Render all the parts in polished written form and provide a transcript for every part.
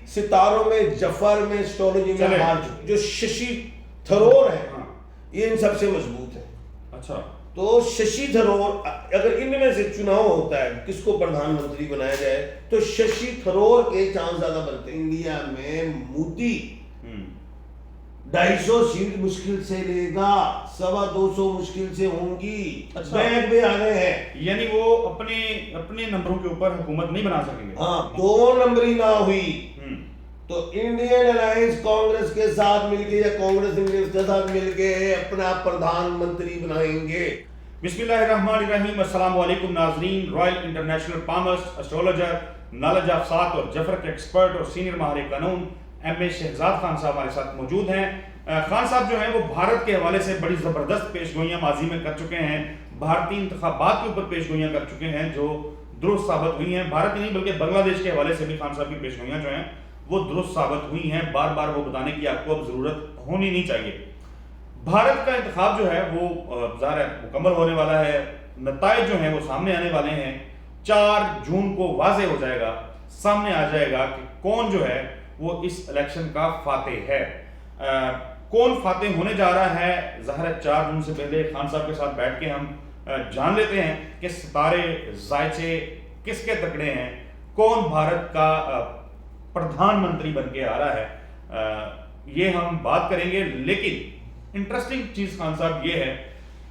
सितारों में, जफर में, एस्ट्रोलॉजी में हार चुके। जो शशि थरूर है ये इन सबसे मजबूत है। अच्छा, तो शशि थरूर, अगर इनमें से चुनाव होता है किसको प्रधानमंत्री बनाया जाए तो शशि थरूर के चांस ज्यादा बनते हैं। इंडिया में मोदी 250 सीट मुश्किल से लेगा, 225 मुश्किल से होंगी। अच्छा। बैग में आ गए हैं, यानी वो अपने नंबरों के ऊपर हुकूमत नहीं बना सकेंगे। हाँ, 2 नंबरी ना हुई तो इंडियन अलायंस कांग्रेस के साथ मिलके या कांग्रेस इंडियन के साथ मिलके अपना प्रधानमंत्री बनाएंगे। बिस्मिल्लाहिर्रहमानिर्रहीम। अस्सलाम वालेकुम नाज़रीन। Royal international farmers, astrologer, knowledge of सात और जफर के एक्सपर्ट और सीनियर माहिर कानून एम.ए. शहजाद खान साहब हमारे साथ मौजूद हैं। खान साहब जो हैं वो भारत के हवाले से बड़ी ज़बरदस्त पेशगोइयाँ माजी में कर चुके हैं। भारतीय इंतखाबात के ऊपर पेशगोइयाँ कर चुके हैं जो दुरुस्त साबित हुई हैं। भारत ही नहीं बल्कि बांग्लादेश के हवाले से भी खान साहब की पेशगोइयाँ जो हैं वो दुरुस्त साबित हुई हैं। बार बार वो बताने की आपको अब ज़रूरत होनी नहीं चाहिए। भारत का इंतखाब जो है वो ज़ाहिर है मुकम्मल होने वाला है। नताइज जो हैं वो सामने आने वाले हैं। 4 जून को वाज़े हो जाएगा, सामने आ जाएगा कि कौन जो है वो इस इलेक्शन का फातेह है। कौन फातेह होने जा रहा है, ज़ाहिर है 4 जून से पहले खान साहब के साथ बैठ के हम जान लेते हैं कि सितारे जायचे किसके तकड़े हैं, कौन भारत का प्रधानमंत्री बन के आ रहा है। ये हम बात करेंगे। लेकिन इंटरेस्टिंग चीज़ खान साहब ये है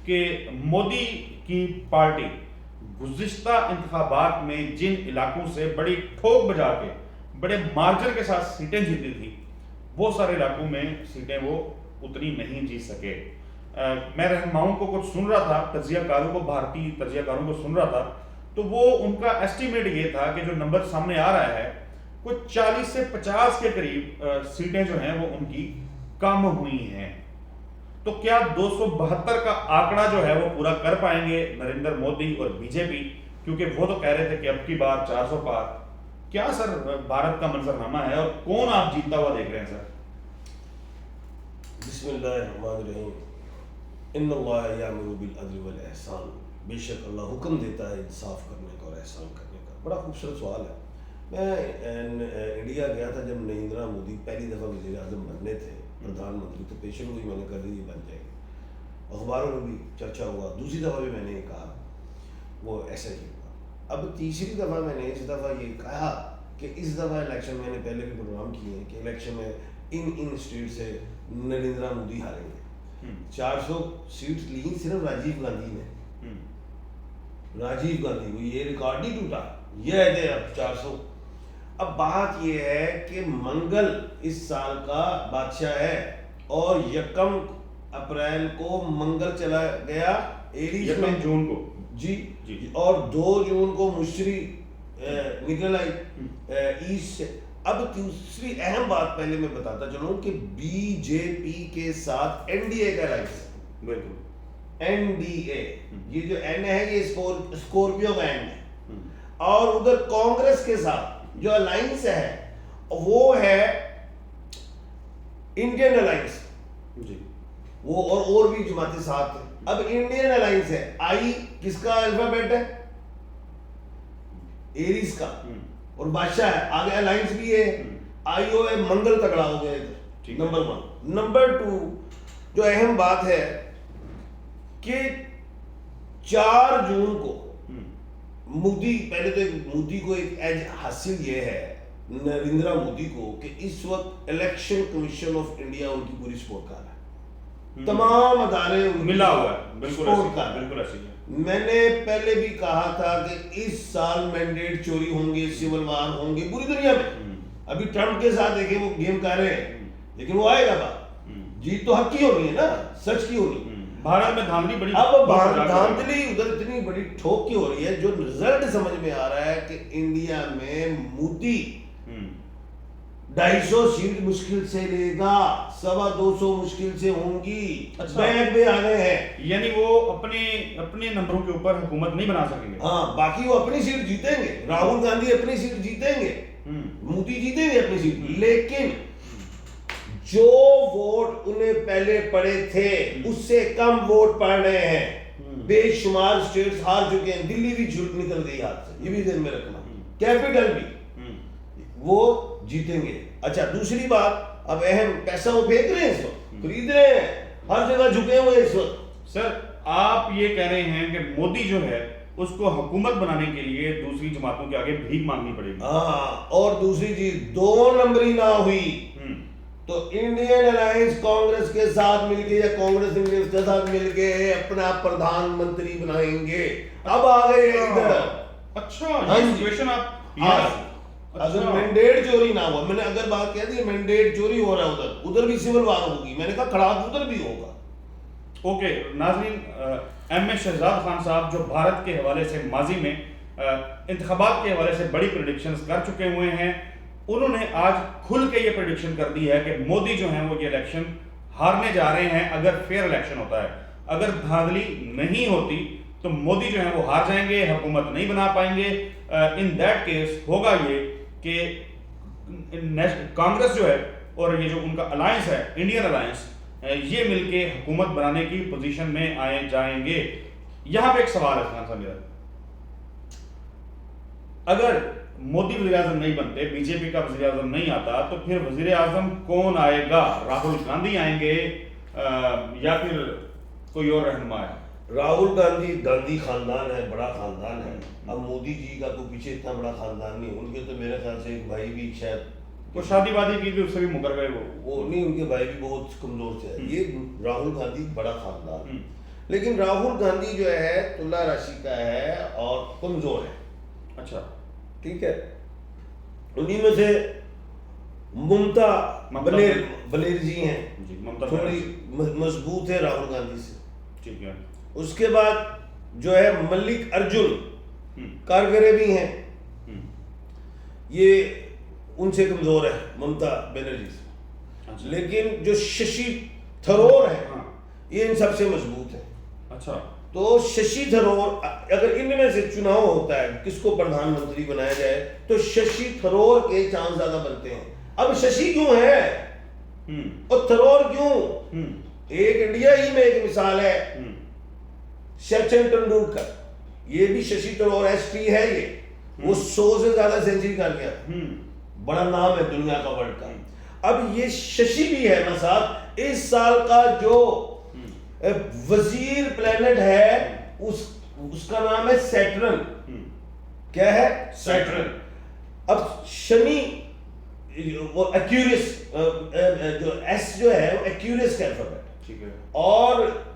कि मोदी की पार्टी गुज़िश्ता इंतखाबात में जिन इलाकों से बड़ी ठोक बजा के बड़े मार्जिन के साथ सीटें जीती थी, वो सारे इलाकों में सीटें वो उतनी नहीं जीत सके। मैं रहनुमाओं को कुछ सुन रहा था, तजियाकारों को, भारतीय तजियाकारों को सुन रहा था, तो वो उनका एस्टिमेट ये था कि जो नंबर सामने आ रहा है कुछ 40 से 50 के करीब सीटें जो हैं वो उनकी कम हुई हैं। तो क्या 272 का आंकड़ा जो है वो पूरा कर पाएंगे नरेंद्र मोदी और बीजेपी, क्योंकि वो तो कह रहे थे कि अब की बार 400 पार। क्या सर भारत का मंजरनामा है और कौन आप जीतता हुआ देख रहे हैं सर? बिस्मिल्लाहिर्रहमानिर्रहीम। इन्नल्लाह यामुरु बिल अद्ल वल ihसान। बेशक अल्लाह हुक्म देता है इंसाफ करने का और एहसान करने का। बड़ा खूबसूरत सवाल है। मैं इंडिया गया था जब नरेंद्र मोदी पहली दफ़ा वज़ीर आज़म बनने थे, प्रधानमंत्री, तो पेशन हुई, मैंने कर दी ये बन जाएगी। अखबारों में भी चर्चा हुआ। दूसरी दफ़ा भी मैंने ये कहा, वो ऐसा ही हुआ। अब तीसरी दफ़ा मैंने इस दफ़ा ये कहा कि इस दफ़ा इलेक्शन, मैंने पहले भी प्रोग्राम किए हैं कि इलेक्शन में इन स्टेट से नरेंद्र मोदी हारेंगे। 400 सीट ली सिर्फ राजीव गांधी ने। राजीव गांधी को ये रिकॉर्ड ही टूटा, ये है थे अब 400। अब बात ये है कि मंगल इस साल का बादशाह है और 1 अप्रैल को मंगल चला गया एरीज में, 1 जून को जी, और 2 जून को मुश्री निकल आई ईस्ट से। अब दूसरी अहम बात पहले मैं बताता चलूं कि बीजेपी के साथ एनडीए का अलायंस, बिल्कुल एनडीए, ये जो एन है ये स्कॉर्पियो का एन है, और उधर कांग्रेस के साथ जो अलायंस है वो है इंडियन अलायंस जी, वो और भी जमातें साथ हैं। अब इंडियन अलायंस है, आई किसका अल्फाबेट है? एरीज का, और बादशाह है, आगे अलायंस भी है, आईओ है, मंगल तगड़ा हो गया इधर, नंबर 1। नंबर 2 जो अहम बात है कि 4 जून को मोदी, पहले तो मोदी को एक एज हासिल ये है नरेंद्र मोदी को कि इस वक्त इलेक्शन कमीशन ऑफ इंडिया उनकी पूरी सपोर्ट कर रहा है, तमाम अदारे मिला हुआ है, बिल्कुल ऐसी है। मैंने पहले भी कहा था कि इस साल मैंडेट चोरी होंगे, सिविल वार होंगे पूरी दुनिया में। अभी ट्रंप के साथ देखे वो गेम कर रहे हैं, लेकिन वो आएगा बात, जीत तो हक की होनी है ना, सच की होनी। भारत में धांधली बड़ी, अब धांधली उधर इतनी बड़ी ठोक की हो रही है, जो रिजल्ट समझ में आ रहा है कि इंडिया में मोदी 250 सीट मुश्किल से लेगा, 225 मुश्किल से होंगी। अच्छा। बैग में आ गए हैं, यानी वो अपने नंबरों के ऊपर हुकूमत नहीं बना सकेंगे। हाँ, बाकी वो अपनी सीट जीतेंगे, राहुल गांधी अपनी सीट जीतेंगे, मोदी जीतेंगे अपनी सीट, लेकिन जो वोट उन्हें पहले पड़े थे उससे कम वोट पड़ रहे हैं। बेशुमार स्टेट्स हार चुके हैं, दिल्ली भी झूठ निकल गई हाथ से, ये भी ध्यान में रखना, कैपिटल भी। वो जीतेंगे। अच्छा, दूसरी बात, अब अहम पैसा वो फेंक रहे हैं इस वक्त, खरीद रहे हैं, हर जगह झुके हुए हैं इस वक्त। सर आप ये कह रहे हैं कि मोदी जो है उसको हुकूमत बनाने के लिए दूसरी जमातों के आगे भीख मांगनी पड़ेगी। हाँ, और दूसरी चीज, 2 नंबरी ना हुई तो इंडियन अलायंस कांग्रेस के साथ मिलके या कांग्रेस इंडियंस के साथ मिलके अपना प्रधानमंत्री बनाएंगे। अब आ गए इधर। अच्छा, हाँ ये जी। सिचुएशन आप हाँ, अच्छा। अगर मैंडेट चोरी ना हुआ, मैंने अगर बात कह दी मैंडेट चोरी हो रहा है उधर, उधर भी सिविल वार होगी, मैंने कहा खड़ाक उधर भी होगा। ओके नाज़रीन, एम ए शहजाद खान साहब जो भारत के हवाले से माजी में इंतखाबात के हवाले से बड़ी प्रेडिक्शंस कर चुके हुए हैं, उन्होंने आज खुल के ये प्रेडिक्शन कर दी है कि मोदी जो हैं वो ये इलेक्शन हारने जा रहे हैं अगर फेयर इलेक्शन होता है। अगर धांधली नहीं होती तो मोदी जो हैं वो हार जाएंगे, हुकूमत नहीं बना पाएंगे। इन दैट केस होगा ये कि कांग्रेस जो है और ये जो उनका अलायंस है, इंडियन अलायंस, ये मिलके हुकूमत बनाने की पोजीशन में आए जाएंगे। यहां पे एक सवाल है खान साहब मेरा, अगर मोदी वजीर आजम नहीं बनते, बीजेपी का वजीर आजम नहीं आता, तो फिर वजीर आजम कौन आएगा? राहुल गांधी आएंगे या फिर कोई और रहनुमा है? राहुल गांधी गांधी खानदान है, बड़ा खानदान है। अब मोदी जी का तो पीछे इतना बड़ा खानदान नहीं, उनके तो मेरे ख्याल से एक भाई भी शायद तो शादी वादी की थी, उससे भी मुकर गए वो नहीं, उनके भाई भी बहुत कमजोर थे। ये राहुल गांधी बड़ा खानदान, लेकिन राहुल गांधी जो है तुला राशि का है और कमजोर है। अच्छा, ठीक है, उन्हीं में से ममता बनर्जी हैं जी, ममता थोड़ी मजबूत है राहुल गांधी से। ठीक है। उसके बाद जो है मल्लिक अर्जुन कारगरे भी हैं, ये उनसे कमजोर है ममता बनर्जी से। अच्छा। लेकिन जो शशि थरूर है हाँ। ये इन सबसे मजबूत है। अच्छा, तो शशि थरूर, अगर इनमें से चुनाव होता है किसको प्रधानमंत्री बनाया जाए तो शशि थरूर के चांस ज्यादा बनते हैं। अब शशि क्यों है और थरूर क्यों? एक इंडिया ही में एक मिसाल है, सचिन तेंदुलकर, ये भी शशि थरूर एसटी है, ये वो 100 से ज्यादा सेंचुरी कर गया, बड़ा नाम है दुनिया का, वर्ल्ड का। अब ये शशि भी है ना साहब, इस साल का जो वजीर प्लेनेट है उसका नाम है सैटर्न। क्या है? सैटर्न। अब शनि वो एक्यूरियस, जो एस जो है वो एक्यूरियस का अल्फाबेट। ठीक है। और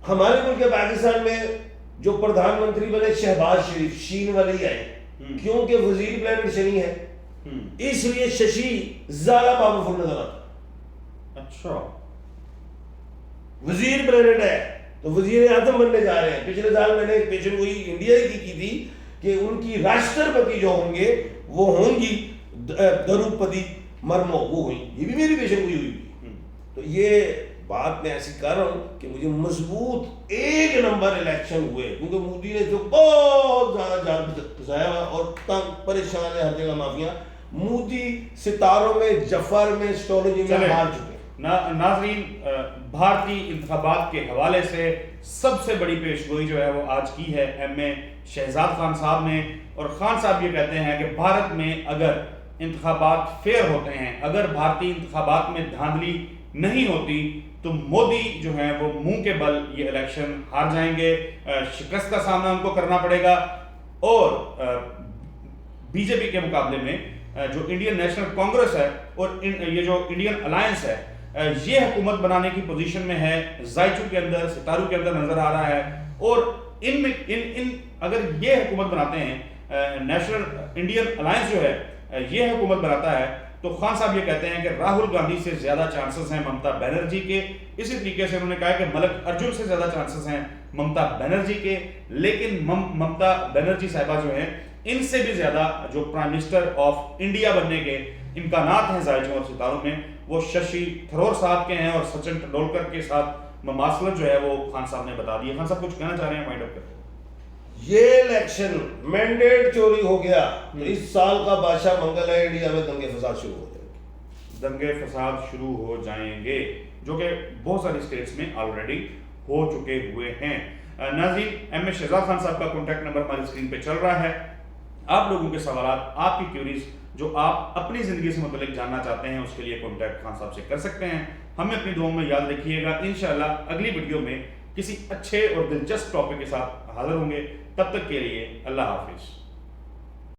हमारे मुल्क पाकिस्तान में जो प्रधानमंत्री बने शहबाज शरीफ, शीन वाले ही आए, क्योंकि वजीर प्लेनेट शनि है, इसलिए शशि ज्यादा पावरफुल नजर आता। अच्छा, वजीर प्लेनेट है तो वजीर आजम बनने जा रहे हैं। पिछले साल मैंने एक पेशेंट हुई इंडिया की थी कि उनकी राष्ट्रपति जो होंगे वो होंगी द्रौपदी मुर्मू, वो हुई। ये भी मेरी पेशेंट हुई। तो ये बात मैं ऐसी कर रहा हूँ कि मुझे मजबूत 1 नंबर इलेक्शन हुए, क्योंकि मोदी ने जो बहुत ज्यादा जान फसाया और तंग परेशान है हर जगह माफिया। मोदी सितारों में, जफर में, एस्ट्रोलॉजी में हार चुके। नाजरीन, भारतीय इंतखाबात के हवाले से सबसे बड़ी पेशगोई जो है वो आज की है एम ए शहजाद खान साहब ने। और खान साहब ये कहते हैं कि भारत में अगर इंतखाबात फेयर होते हैं, अगर भारतीय इंतखाबात में धांधली नहीं होती, तो मोदी जो है वो मुंह के बल ये इलेक्शन हार जाएंगे, शिकस्त का सामना उनको करना पड़ेगा। और बीजेपी के मुकाबले में जो इंडियन नेशनल कांग्रेस है और ये जो इंडियन अलायंस है, ये हुकूमत बनाने की पोजीशन में है, जायचू के अंदर, सितारू के अंदर नजर आ रहा है। और इनमें इन अगर ये हुकूमत बनाते हैं, नेशनल इंडियन अलायंस जो है ये हुकूमत बनाता है, तो खान साहब ये कहते हैं कि राहुल गांधी से ज्यादा चांसेस हैं ममता बनर्जी के। इसी तरीके से उन्होंने कहा कि मलिक अर्जुन से ज्यादा चांसेस हैं ममता बनर्जी के। लेकिन ममता बनर्जी साहिबा जो हैं, इनसे भी ज्यादा जो प्राइम मिनिस्टर ऑफ इंडिया बनने के इम्कानात हैं जायचू और सितारों में, वो शशि थरूर साहब के हैं। और सचिन तेंदुलकर के साथ ममासलत जो है वो खान साहब ने बता दी है। खान साहब कुछ कहना चाह रहे हैं वाइंड अप करके? ये इलेक्शन मैंडेट चोरी हो गया तो इस साल का बादशाह मंगल है, इंडिया में दंगे फसाद शुरू हो जाएंगे। दंगे फसाद शुरू हो जाएंगे, जो कि बहुत सारी स्टेट्स में ऑलरेडी हो चुके हुए हैं। नाज़रीन, एम ए शहजाद खान साहब का कॉन्टैक्ट नंबर हमारी स्क्रीन पे चल रहा है, आप लोगों के सवाल, आपकी क्यूरीज जो आप अपनी ज़िंदगी से मुतल्लिक जानना चाहते हैं, उसके लिए कॉन्टैक्ट खान साहब से कर सकते हैं। हमें अपनी दुआओं में याद रखिएगा। इंशाअल्लाह अगली वीडियो में किसी अच्छे और दिलचस्प टॉपिक के साथ हाजिर होंगे। तब तक के लिए अल्लाह हाफिज़।